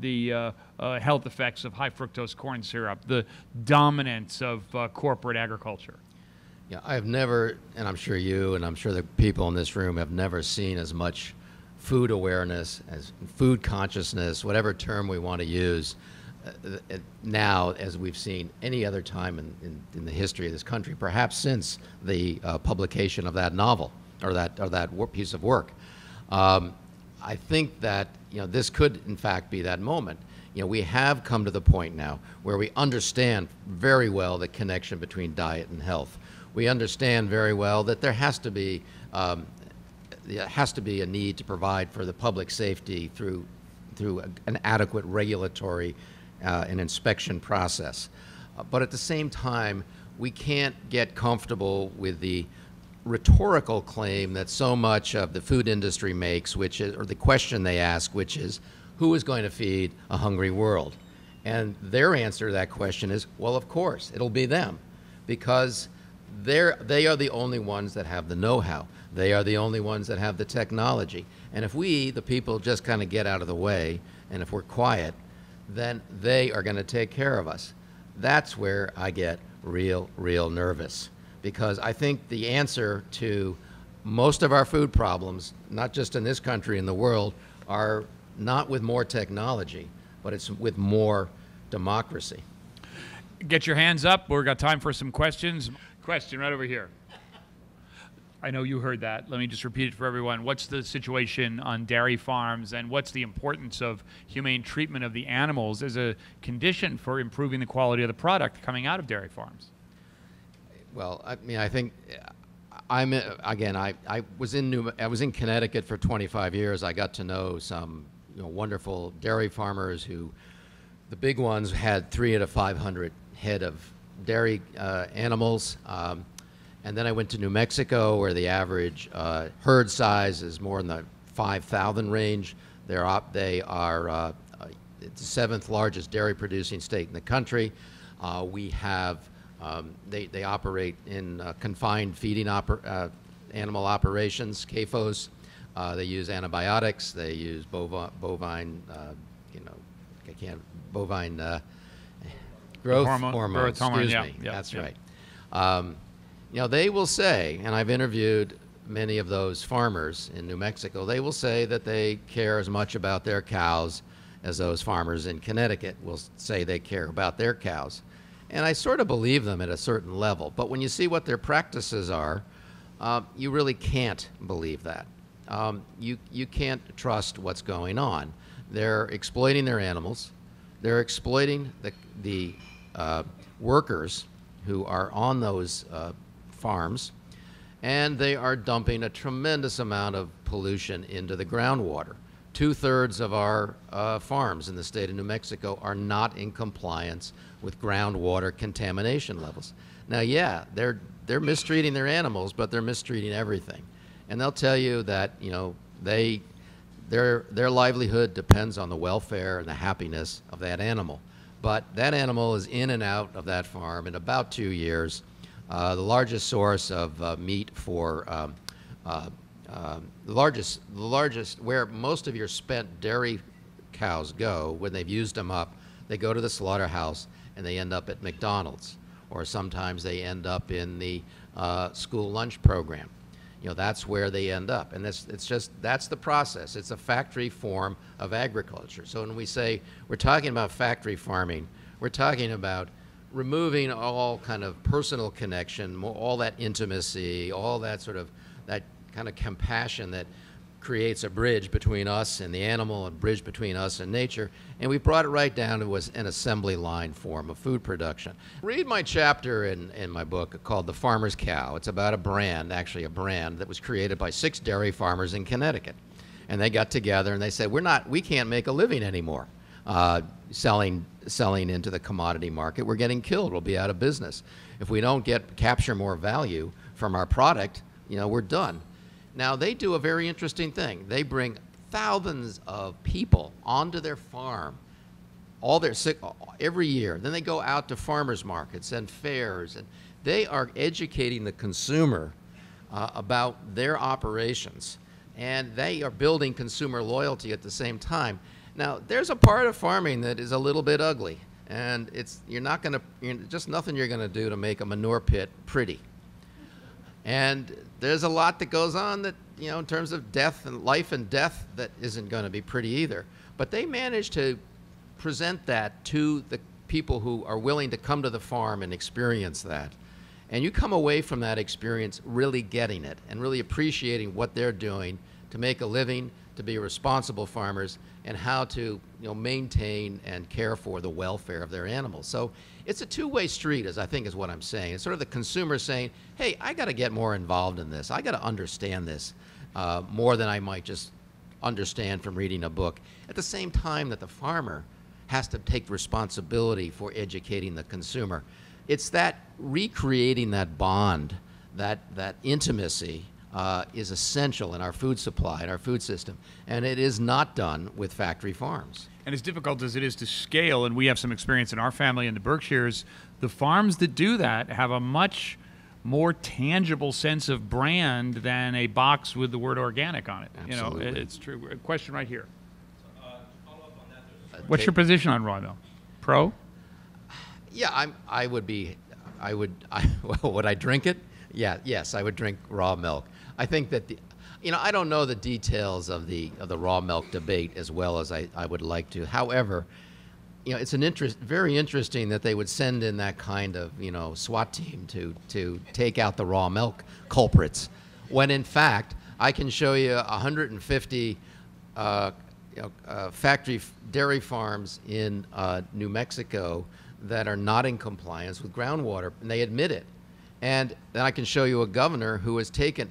the health effects of high fructose corn syrup, the dominance of corporate agriculture? Yeah, I have never, and I'm sure you and I'm sure the people in this room have never seen as much food awareness, as food consciousness, whatever term we want to use, now as we've seen any other time in the history of this country, perhaps since the publication of that novel or that piece of work. I think that this could in fact be that moment. We have come to the point now where we understand very well the connection between diet and health. We understand very well that there has to be a need to provide for the public safety through an adequate regulatory and inspection process. But at the same time, we can't get comfortable with the rhetorical claim that so much of the food industry makes, which is, or the question they ask, which is, who is going to feed a hungry world? And their answer to that question is, well, of course, it'll be them, because they are the only ones that have the know-how. They are the only ones that have the technology. And if we, the people, just kind of get out of the way, and if we're quiet, then they are going to take care of us. That's where I get real nervous, because I think the answer to most of our food problems, not just in this country, in the world, are not with more technology, but it's with more democracy. Get your hands up. We've got time for some questions. Question right over here. I know you heard that. Let me just repeat it for everyone. What's the situation on dairy farms, and what's the importance of humane treatment of the animals as a condition for improving the quality of the product coming out of dairy farms? Well, I mean, I think I was in Connecticut for 25 years. I got to know some wonderful dairy farmers who, the big ones, had 300 to 500 head of dairy animals. And then I went to New Mexico, where the average herd size is more in the 5,000 range. They are it's the 7th largest dairy producing state in the country. We have they operate in confined feeding animal operations, CAFOs. They use antibiotics. They use bovine growth hormones. Excuse me. That's right. They will say, and I've interviewed many of those farmers in New Mexico, they will say that they care as much about their cows as those farmers in Connecticut will say they care about their cows. And I sort of believe them at a certain level. But when you see what their practices are, you really can't believe that. you can't trust what's going on. They're exploiting their animals. They're exploiting the workers who are on those farms, and they are dumping a tremendous amount of pollution into the groundwater. 2/3 of our farms in the state of New Mexico are not in compliance with groundwater contamination levels. Now, yeah, they're mistreating their animals, but they're mistreating everything. And they'll tell you that, you know, their livelihood depends on the welfare and the happiness of that animal. But that animal is in and out of that farm in about 2 years. The largest source of meat for the largest where most of your spent dairy cows go when they've used them up, they go to the slaughterhouse and they end up at McDonald's, or sometimes they end up in the school lunch program. You know, that's where they end up, and that's the process. It's a factory form of agriculture. So when we say we're talking about factory farming, we're talking about removing all kind of personal connection, all that intimacy, all that sort of that kind of compassion that creates a bridge between us and the animal, a bridge between us and nature, and we brought it right down to an assembly line form of food production. Read my chapter in my book called The Farmer's Cow. It's about a brand, actually a brand, that was created by 6 dairy farmers in Connecticut. And they got together and they said, we can't make a living anymore selling into the commodity market. We're getting killed. We'll be out of business. If we don't capture more value from our product, you know, we're done. Now, they do a very interesting thing. They bring thousands of people onto their farm every year. Then they go out to farmers markets and fairs, and they are educating the consumer about their operations, and they are building consumer loyalty at the same time. Now, there's a part of farming that is a little bit ugly, and just nothing you're going to do to make a manure pit pretty. And there's a lot that goes on that, you know, in terms of death and life and death, that isn't going to be pretty either. But they manage to present that to the people who are willing to come to the farm and experience that. And you come away from that experience really getting it and really appreciating what they're doing to make a living, to be responsible farmers, and how to, you know, maintain and care for the welfare of their animals. So it's a two-way street, as I think is what I'm saying. It's sort of the consumer saying, hey, I got to get more involved in this. I got to understand this more than I might just understand from reading a book. At the same time that the farmer has to take responsibility for educating the consumer. It's that recreating that bond, that intimacy, is essential in our food supply and our food system, and it is not done with factory farms. And as difficult as it is to scale, and we have some experience in our family in the Berkshires, the farms that do that have a much more tangible sense of brand than a box with the word organic on it. Absolutely. You know, it's true. A question right here. To follow up on that, What's your position on raw milk? Pro? Yeah, would I drink it? Yeah, yes, I would drink raw milk. I think that I don't know the details of the raw milk debate as well as I would like to. However, you know, it's very interesting that they would send in that kind of, you know, SWAT team to take out the raw milk culprits, when in fact I can show you 150 factory dairy farms in New Mexico that are not in compliance with groundwater, and they admit it. And then I can show you a governor who has taken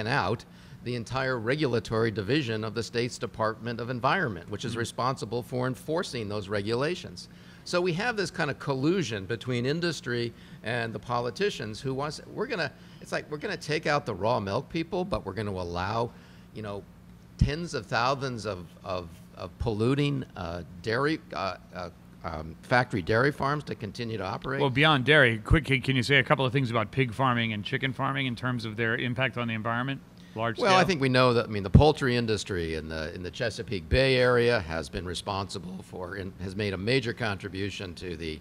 out the entire regulatory division of the state's Department of Environment, which is responsible for enforcing those regulations. So we have this kind of collusion between industry and the politicians who wants, we're gonna take out the raw milk people, but we're gonna allow, you know, tens of thousands of polluting dairy factory dairy farms to continue to operate. Well, beyond dairy, can you say a couple of things about pig farming and chicken farming in terms of their impact on the environment? Large scale? Well, I think we know that. I mean, the poultry industry in the Chesapeake Bay area has been responsible for and has made a major contribution to the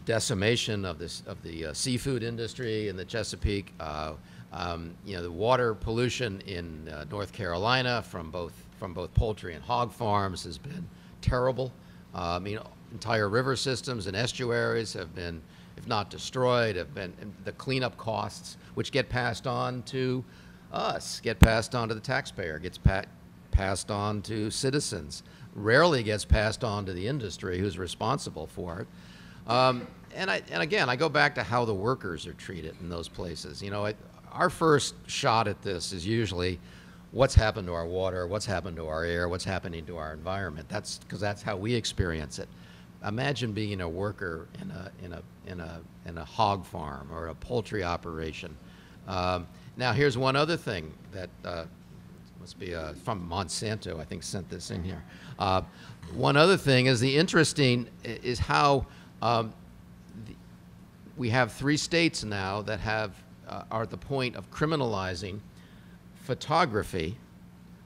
decimation of the seafood industry in the Chesapeake. You know, the water pollution in North Carolina from both poultry and hog farms has been terrible. I mean, entire river systems and estuaries have been, if not destroyed, have been the cleanup costs, which get passed on to us, get passed on to the taxpayer, gets passed on to citizens, rarely gets passed on to the industry who's responsible for it. And again, I go back to how the workers are treated in those places. You know, our first shot at this is usually what's happened to our water, what's happened to our air, what's happening to our environment. That's because that's how we experience it. Imagine being a worker in a hog farm or a poultry operation. Now, here's one other thing that must be from Monsanto, I think, sent this in here. One other thing is is how we have 3 states now that are at the point of criminalizing photography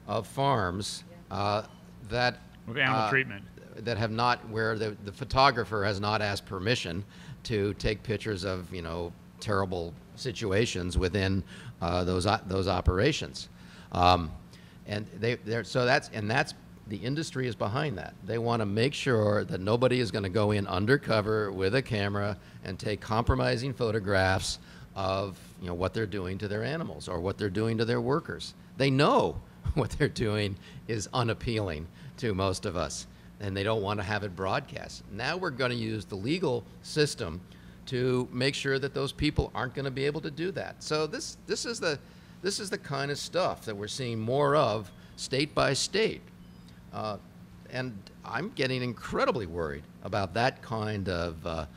of farms that with animal treatment, that have not, where the photographer has not asked permission to take pictures of, you know, terrible situations within those operations, and that's the industry is behind that. They want to make sure that nobody is going to go in undercover with a camera and take compromising photographs of, you know, what they're doing to their animals or what they're doing to their workers. They know what they're doing is unappealing to most of us, and they don't want to have it broadcast. Now we're going to use the legal system to make sure that those people aren't going to be able to do that. So this is the kind of stuff that we're seeing more of state by state. And I'm getting incredibly worried about that kind of,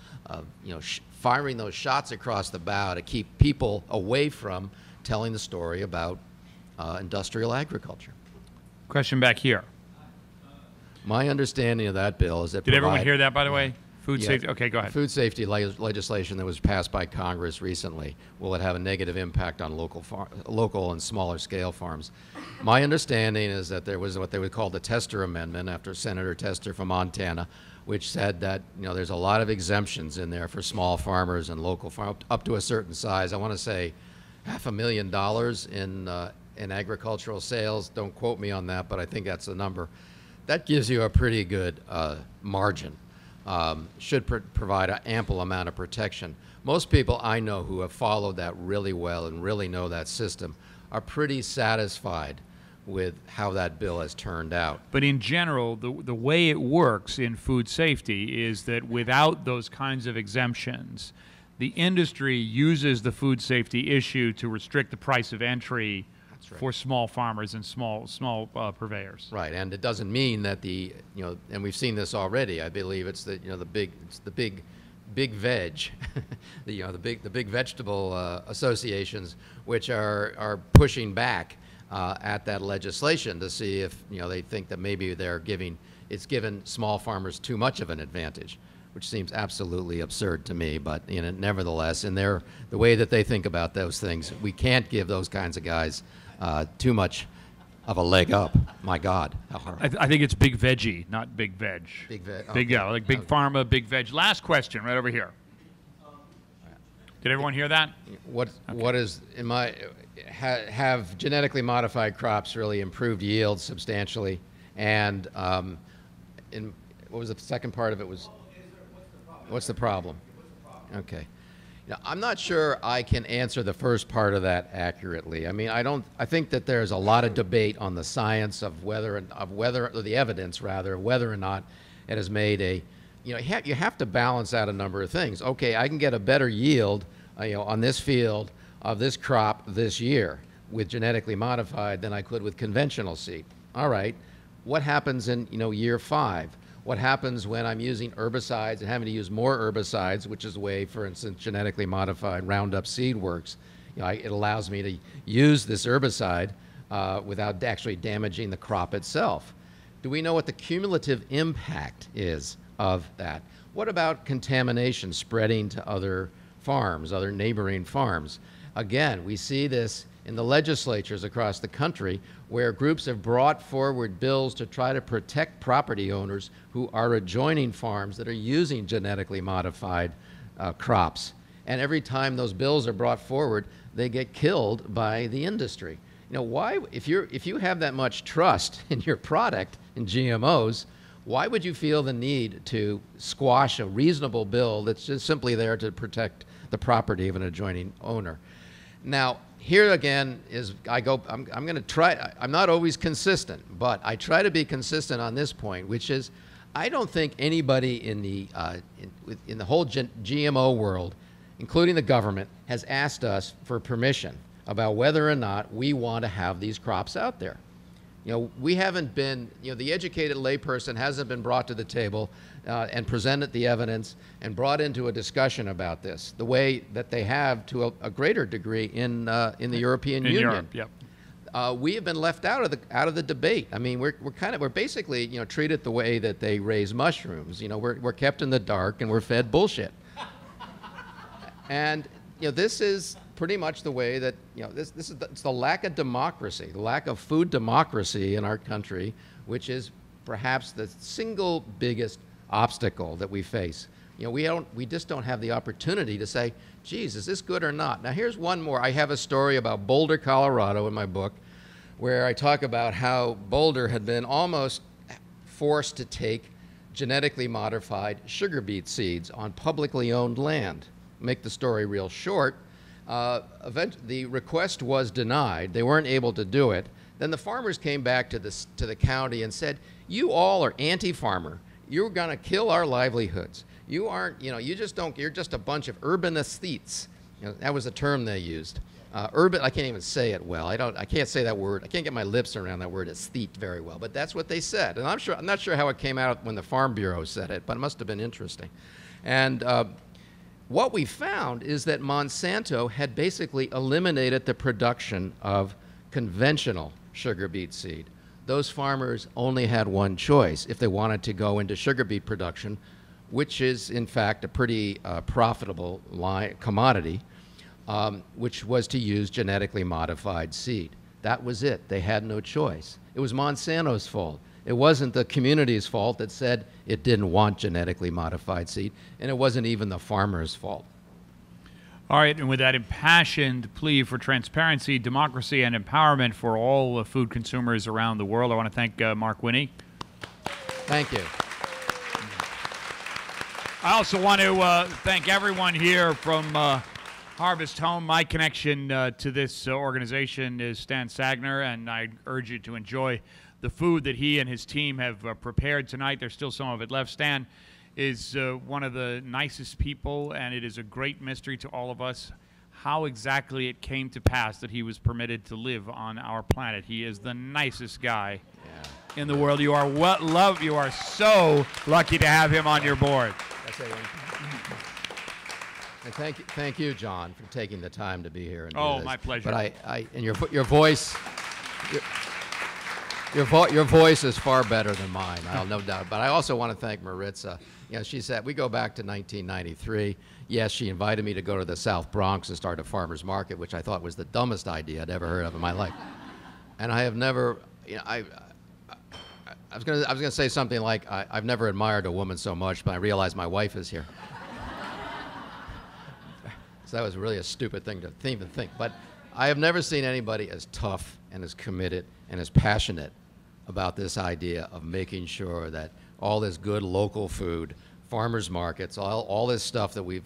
you know, firing those shots across the bow to keep people away from telling the story about industrial agriculture. Question back here. My understanding of that bill is that Did everyone hear that, by the way? Food safety. Okay, go ahead. Food safety legislation that was passed by Congress recently, will it have a negative impact on local and smaller scale farms? My understanding is that there was what they would call the Tester Amendment after Senator Tester from Montana, which said that, you know, there's a lot of exemptions in there for small farmers and local farmers up to a certain size. I want to say $500,000 in agricultural sales. Don't quote me on that, but I think that's the number. That gives you a pretty good margin. Should provide an ample amount of protection. Most people I know who have followed that really well and really know that system are pretty satisfied with how that bill has turned out. But in general, the way it works in food safety is that without those kinds of exemptions, the industry uses the food safety issue to restrict the price of entry for small farmers and small purveyors. Right, and it doesn't mean that and we've seen this already. I believe it's the big veg, the big vegetable associations, which are pushing back at that legislation to see if, you know, they think that maybe it's given small farmers too much of an advantage, which seems absolutely absurd to me. But, you know, nevertheless, in the way that they think about those things, we can't give those kinds of guys too much of a leg up. My God, how horrible. I think it's big veggie, not big veg. Big veg. Big, yeah, like big pharma, big veg. Last question, right over here. Did everyone hear that? What is have genetically modified crops really improved yields substantially? And what was the second part of it? What's the problem? Okay. Now, I'm not sure I can answer the first part of that accurately. I mean, I think that there's a lot of debate on the science of or the evidence rather, whether or not it has made you have to balance out a number of things. Okay, I can get a better yield, on this field of this crop this year with genetically modified than I could with conventional seed. All right, what happens in, year 5? What happens when I'm using herbicides and having to use more herbicides, which is the way, for instance, genetically modified Roundup seed works? It allows me to use this herbicide without actually damaging the crop itself. Do we know what the cumulative impact is of that? What about contamination spreading to other farms, other neighboring farms? Again, we see this in the legislatures across the country where groups have brought forward bills to try to protect property owners who are adjoining farms that are using genetically modified crops. And every time those bills are brought forward, they get killed by the industry. Why, if you have that much trust in your product, in GMOs, why would you feel the need to squash a reasonable bill that's just simply there to protect the property of an adjoining owner? Now, here again is, I'm going to try, I'm not always consistent, but I try to be consistent on this point, which is, I don't think anybody in the whole GMO world, including the government, has asked us for permission about whether or not we want to have these crops out there. You know, we haven't been, you know, the educated layperson hasn't been brought to the table and presented the evidence and brought into a discussion about this, the way that they have to a greater degree in the European Union. Europe, yep. We have been left out of the debate. I mean, we're basically, you know, treated the way that they raise mushrooms. You know, we're kept in the dark and we're fed bullshit. And you know, this is pretty much the way that, you know, it's the lack of democracy, the lack of food democracy in our country, which is perhaps the single biggest obstacle that we face. You know, we just don't have the opportunity to say, geez, is this good or not? Now here's one more. I have a story about Boulder, Colorado in my book, where I talk about how Boulder had been almost forced to take genetically modified sugar beet seeds on publicly owned land. Make the story real short. The request was denied. They weren't able to do it. Then the farmers came back to the county and said, you all are anti-farmer. You're going to kill our livelihoods. You aren't, you know, you just don't, you're just a bunch of urban aesthetes. You know, that was the term they used. Urban, I can't even say it well. I can't say that word. I can't get my lips around that word aesthete very well, but that's what they said. And I'm not sure how it came out when the Farm Bureau said it, but it must have been interesting. And what we found is that Monsanto had basically eliminated the production of conventional sugar beet seed. Those farmers only had one choice if they wanted to go into sugar beet production, which is in fact a pretty profitable commodity, which was to use genetically modified seed. That was it. They had no choice. It was Monsanto's fault. It wasn't the community's fault that said it didn't want genetically modified seed, and it wasn't even the farmer's fault. All right, and with that impassioned plea for transparency, democracy, and empowerment for all food consumers around the world, I want to thank Mark Winne. Thank you. I also want to thank everyone here from Harvest Home. My connection to this organization is Stan Sagner, and I urge you to enjoy the food that he and his team have prepared tonight. There's still some of it left. Stan is one of the nicest people, and it is a great mystery to all of us how exactly it came to pass that he was permitted to live on our planet. He is the nicest guy in the world. You are loved. You are so lucky to have him on your board. And thank you, John, for taking the time to be here and do this. My pleasure. But and your voice. Your voice is far better than mine, I'll no doubt. But I also want to thank Maritza. You know, she said, we go back to 1993. Yes, she invited me to go to the South Bronx and start a farmer's market, which I thought was the dumbest idea I'd ever heard of in my life. And I have never, you know, I was gonna say something like, I've never admired a woman so much, but I realized my wife is here. So that was really a stupid thing to even think. But I have never seen anybody as tough and as committed and as passionate about this idea of making sure that all this good local food, farmers markets, all this stuff that we've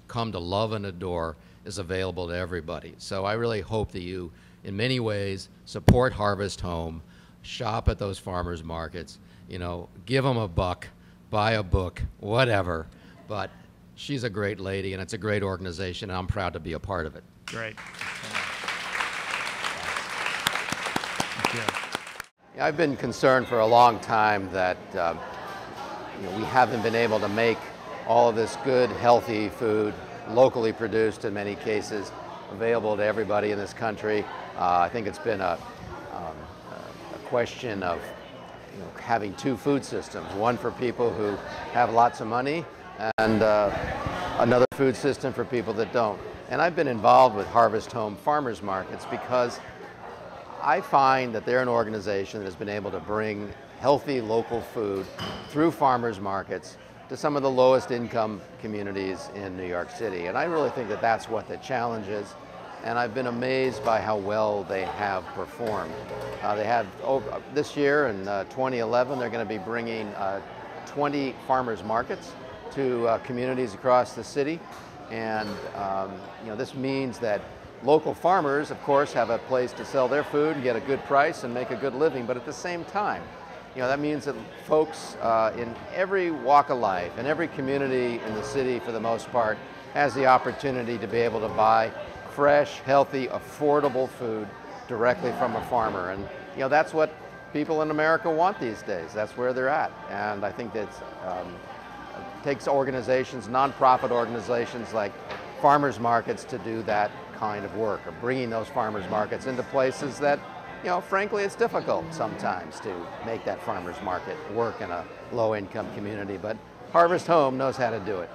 come to love and adore is available to everybody. So I really hope that you, in many ways, support Harvest Home, shop at those farmers markets, you know, give them a buck, buy a book, whatever. But she's a great lady, and it's a great organization, and I'm proud to be a part of it. Great. I've been concerned for a long time that you know, we haven't been able to make all of this good, healthy food, locally produced in many cases, available to everybody in this country. I think it's been a question of, you know, having two food systems, one for people who have lots of money and another food system for people that don't. And I've been involved with Harvest Home farmers markets because I find that they're an organization that has been able to bring healthy local food through farmers markets to some of the lowest income communities in New York City. And I really think that that's what the challenge is. And I've been amazed by how well they have performed. They have, this year in 2011, they're going to be bringing 20 farmers markets to communities across the city. And you know, this means that local farmers, of course, have a place to sell their food and get a good price and make a good living, but at the same time, that means that folks in every walk of life, and every community in the city for the most part, has the opportunity to be able to buy fresh, healthy, affordable food directly from a farmer. And that's what people in America want these days. That's where they're at. And I think that it takes organizations, nonprofit organizations like farmers markets to do that kind of work, of bringing those farmers markets into places that, frankly, it's difficult sometimes to make that farmers market work in a low-income community. But Harvest Home knows how to do it.